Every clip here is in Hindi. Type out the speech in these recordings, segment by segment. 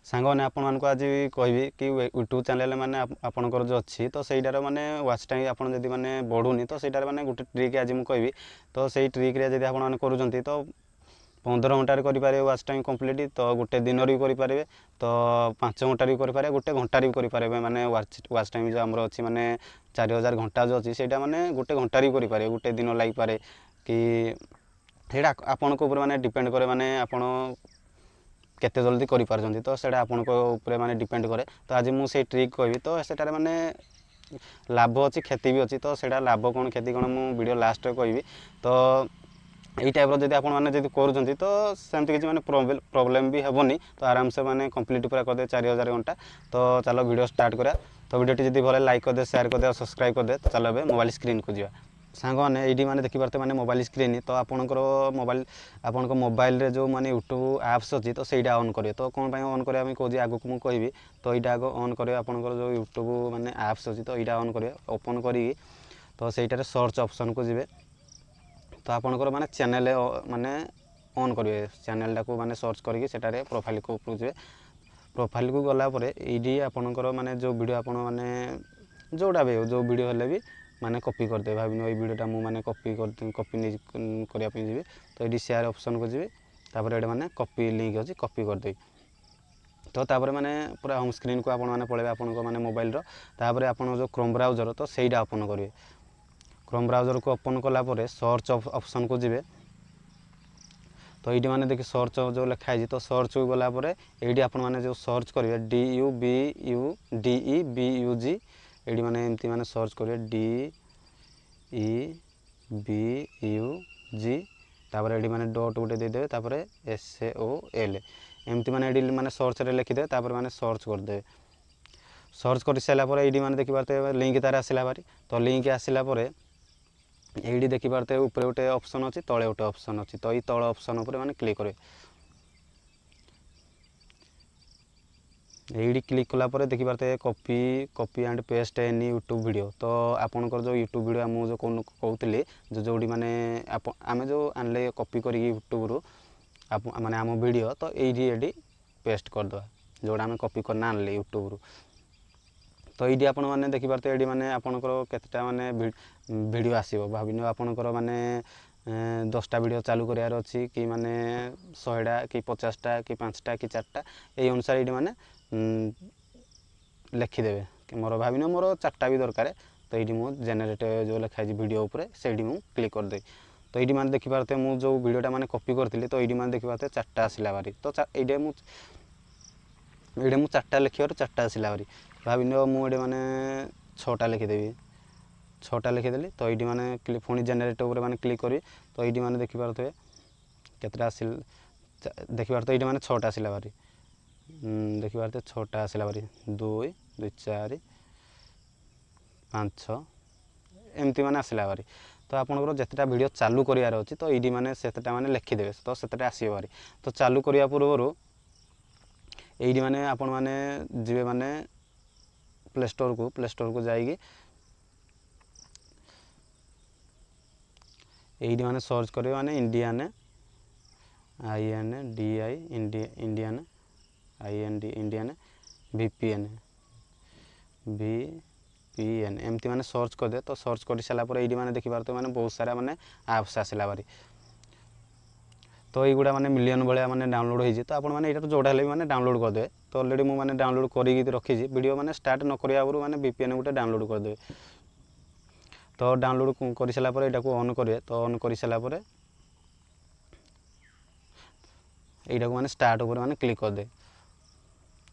सांग मैंने आपको आज कहबी कि यूट्यूब चैनल मैंने आपंकर जो अच्छी तो सहीटार मैंने वाच टाइम आप मैंने बढ़ुनी तो सहीटार मैंने गोटे ट्रिक आज मुझे कहबी तो सही ट्रिक्रे जब आपने करुँच तो 15 घंटे करेंगे वाच टाइम कम्प्लीट तो गोटे दिन भी करेंगे तो 5 घंटा भी करेंगे गोटे घंटा भी करेंगे मैंने वाच टाइम जो आमर अच्छी मैंने 4000 घंटा जो अच्छी से मैंने गोटे घंटा भी करेंगे गोटे दिन लग पारे कि आपण को मैंने डिपेंड करे मैंने आपण केते जल्दी करि पारजंती तो सेटा आपन को ऊपर माने डिपेंड करे तो आज मु से ट्रिक कहबी तो सेटारे माने लाभ अच्छी क्षति भी अच्छी तो सेटा लाभ कौन क्षति कौन मु वीडियो लास्ट रे कहबी तो यही टाइप जब आप करुँच तो सेमती किसी माने प्रॉब्लम भी हेबनी तो आराम से माने कंप्लीट पूरा कर दे 4000 घंटा तो चलो वीडियो स्टार्ट करा तो वीडियो जब भले लाइक कर दे शेयर कर दे और सब्सक्राइब कर दे तो चलो ए मोबाइल स्क्रीन को जा सांग मैंने ये मैंने देखिपारे मैंने मोबाइल स्क्रीन तो आपंकर मोबाइल आपण मोबाइल जो माने यूट्यूब ऐप्स अच्छी तो सहीटा ऑन करेंगे तो कौन ऑन करेंगे कौन आगे को मुझे कहबी तो यहाँ आगे ऑन करेंगे आपंकर जो यूट्यूब माने ऐप्स अच्छी तो यहाँ ऑन करेंगे ओपन करी तो सहीटार सर्च ऑप्शन को जी तो आपंकर माने चैनल माने ऑन करेंगे चैनल टाक माने सर्च करके सेटारे प्रोफाइल को ऊपर जी प्रोफाइल को गलापर ये आपंकर माने जो वीडियो आप माने जोटा भी हो जो वीडियो हेल्ले भी माने कॉपी करदे भाव ये वीडियोटा मुझे कॉपी करने जी तो ये शेयर ऑप्शन को जी तापर ये माने कॉपी लिंक अच्छी कॉपी करदे तो तापर माने पूरा होम स्क्रीन को आपण माने पळेबे आपण को माने मोबाइल रो तापर आपण जो क्रोम ब्राउजर तो सहीटा ओपन करेंगे क्रोम ब्राउजर को ओपन कला सर्च ऑप्शन को जी तो ये मैंने देखिए सर्च जो लिखाई तो सर्च को गलापर ये आप जो सर्च करेंगे DUBUG ये मैंने एमती मैंने सर्च करेंगे DEBUG तापर ये मैंने डॉट गोटे देदेवे तापर SOL एमती मैंने ये मैंने सर्च रे लिखिदे तापर मैंने सर्च करदे सर्च कर सारापर ये मैंने देखिपारे लिंक तार आसला भारी तो लिंक आसला ये देखिपारे ऊपर गोटे ऑप्शन अच्छी तले गोटे ऑप्शन अच्छी तो ये तल ऑप्शन उपर माने क्लिक करें ये क्लिक कलापर देखिपारे copy and paste any YouTube video तो आपनकर जो यूट्यूब वीडियो मुझे जो कहूली जो माने आम जो आनले कॉपी कर यूट्यूब रु माने आम वीडियो तो ये पेस्ट करदे जोड़ा आम कॉपी करना आनले यूट्यूब रु तो ये आप देखिपारे ये मैंने आपंकर केतटा माने वीडियो आसो भाविन आपंकर माने 10टा वीडियो चालू करार अच्छी कि माने 100टा कि 50टा कि 5टा कि 4टा ये अनुसार ये माने लिखिदेवे कि मोर भाविन मोर 4टा भी दरकार तो ये मुझे जेनेरेट जो लिखाई वीडियो उपर से क्लिक करदे तो ये मैंने देखिपारे मुझे जो वीडियोटा माने कॉपी करी तो ये मैंने देखिपारे 4टा आसला बारी तो ये मुझे 4टा लिखार 4टा आसला बारी भाविन मुझे मैंने 6टा लिखिदेवी 6टा लिखिदेली तो ये मैंने पुणी जेनेरेट उपर मैंने क्लिक करी तो ये मैंने देखिपारे केतटा आसिल देखिपारे तो ये मैंने 6टा आसला बारी देखिपारे 6टा आसला बारी 2 2 4 5 6 एमती मैंने आसला बारी तो आपंकर जितेटा वीडियो चालू करार अच्छी तो ये मैंने सेटा मैंने लिखिदेवे तो सेटा आसो बारी तो चालू करने पूर्व ये मैंने आपण मैंने जी मैंने प्ले स्टोर को जाइए ये मैंने सर्च करेंगे माने इंडियन इंडियन इंडियन VPN एमती मैंने सर्च करदे तो सर्च कर सारापर ये मैंने देखिपारे मैंने बहुत सारा माने ऐप्स आसला बारी तो ये गुड़ा माने मिलियन भाया माने डाउनलोड होती तो आपने यहाँ जोड़ा भी माने डाउनलोड करदे तो ऑलरेडी मुझे डाउनलोड करके रखी वीडियो माने स्टार्ट न करिया आगु माने VPN गोटे डाउनलोड करदे तो डाउनलोड कर सारापर यहाँ ऑन करेंगे तो ऑन कर सारापर यहाँ माने स्टार्ट उपर माने क्लिक करदे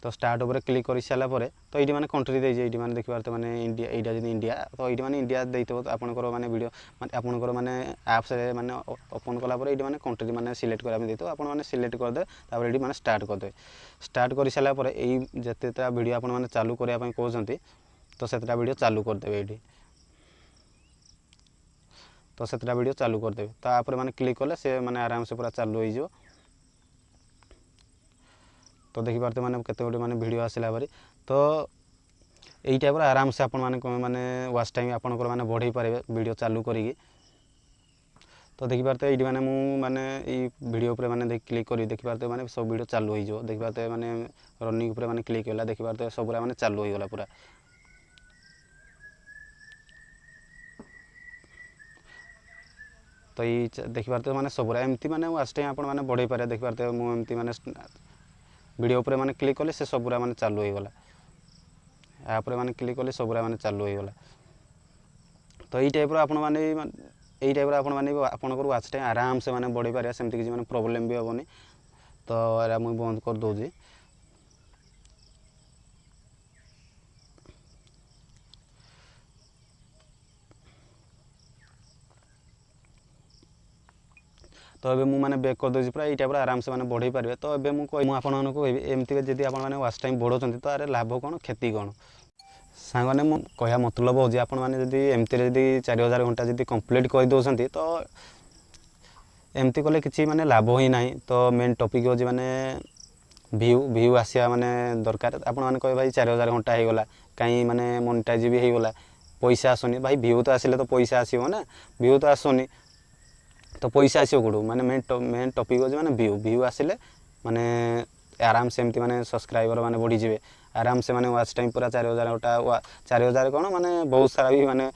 तो स्टार्ट उपर क्लिक कर सारापर तो ये मैंने कंट्री देजे ये मैंने देखिपारे मैंने इंडिया यहाँ जब इंडिया तो ये मैंने इंडिया देते तो आपंकर माने वीडियो आपंकर माने ऐप्स माने ओपन कलापर ये मैंने कंट्री माने सिलेक्ट करने देते आप मैंने सिलेक्ट करदे तापर ये मैंने स्टार्ट करदे स्टार्ट कर सारापर ये जितेटा वीडियो आप मैंने चालू करने कहते तो सेटा वीडियो चालू करदे ये तो सेटा वीडियो चालू करदे तो आप मैंने क्लिक कले से मैंने आराम से पूरा चालू हो तो देखिपारे मैंने केते गोटे माने वीडियो आसला बारी तो यही टाइप आराम से आपण माने वाच टाइम आपंकर माने बढ़े पारे वीडियो चालू करी तो देखिपारे ये मैंने माने वीडियो पर मैंने क्लिक कर देखिपारे मैंने सब वीडियो चालू हो देखिपारे मैंने रनिंग पर मैंने क्लिक होला देखिपारे सब मैंने चालू होगला पूरा। तो ये देखिपारे मैंने सब एमती मैंने वाच टाइम आप बढ़े पारे देखिपारे मुझे मैंने वीडियो पर मैंने क्लिक कले से सबूरा मैंने चालू होगला यापर मैंने क्लिक कले सबूरा मैंने चालू होगला। तो ये टाइप आप यही टाइप आप वाच टाइम आराम से मैंने बढ़ी पारे सेमती किसी मैंने प्रोब्लेम भी हेनी। तो यार मुझे बंद कर दूसरी। तो ये मुझे बैक कर दूसरी पूरा ये टाइप आराम से मैंने बढ़े पारे। तो ये मुझे आपको एमती जब आप वाच टाइम बढ़ाते तो यार लाभ कौन क्षति कौन सांगने मो कह मतलब हो आप एमती 4000 घंटा जब कंप्लीट कर दौरान तो एमती कले किसी माने लाभ ही ना। तो मेन टॉपिक हो माने व्यू आसिया माने दरकार आपण मैंने कहे भाई 4000 घंटा हो गला कहीं माने मोनेटाइज भी हो गला पैसा आसुनी भाई व्यू तो आसिले तो पैसा आसो ना व्यू तो आसुनी तो पैसा आसो कौटू माने मेन टॉपिक हो माने व्यू आसिले माने आराम से एमती माने सब्सक्राइबर माने बढ़ी जाए आराम से माने वाच टाइम पूरा 4000 घंटा 4000 कौन माने बहुत सारा भी माने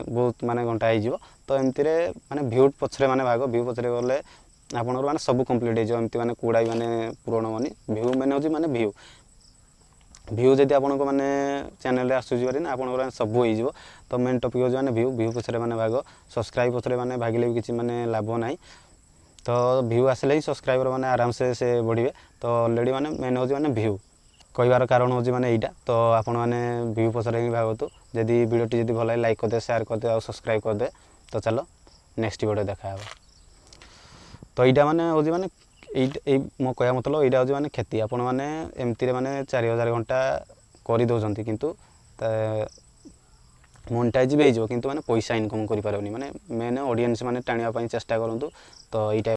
बहुत माने घंटा हो। तो एमती माने व्यू पछरे माने भाग व्यू पछरे गले आपनकर माने सब कंप्लीट हो एमती माने कूड़ा माने पूरण होनी व्यू मैंने हो माने व्यू जब आपको माने चैनल आसूरी ना आप सब हो। तो मेन टॉपिक हो माने व्यू पछरे माने भाग सब्सक्राइब पछरे माने भागिले भी किसी माने लाभ ना। तो व्यू आसिले ही सब्सक्राइबर माने आराम से बढ़े। तो ऑलरेडी माने मेन हो माने व्यू कहबार कारण हो माने यहाँ। तो आपण मैंने व्यू पछरे ही भागतु जदि वीडियोटी जब भल लाइक करदे शेयर करदे और सब्सक्राइब करदे। तो चलो नेक्स्ट वीडियो देखा। तो यहाँ माने हो माने मो कह मतलब यहाँ हो माने क्षति आपण मैंने एमती माने 4000 घंटा कर दौरान किंतु मोनेटाइज भी हो किंतु माने पैसा इनकम कर पारे माने मेन ऑडियंस माने टाणिया चेष्टा करूँ। तो ये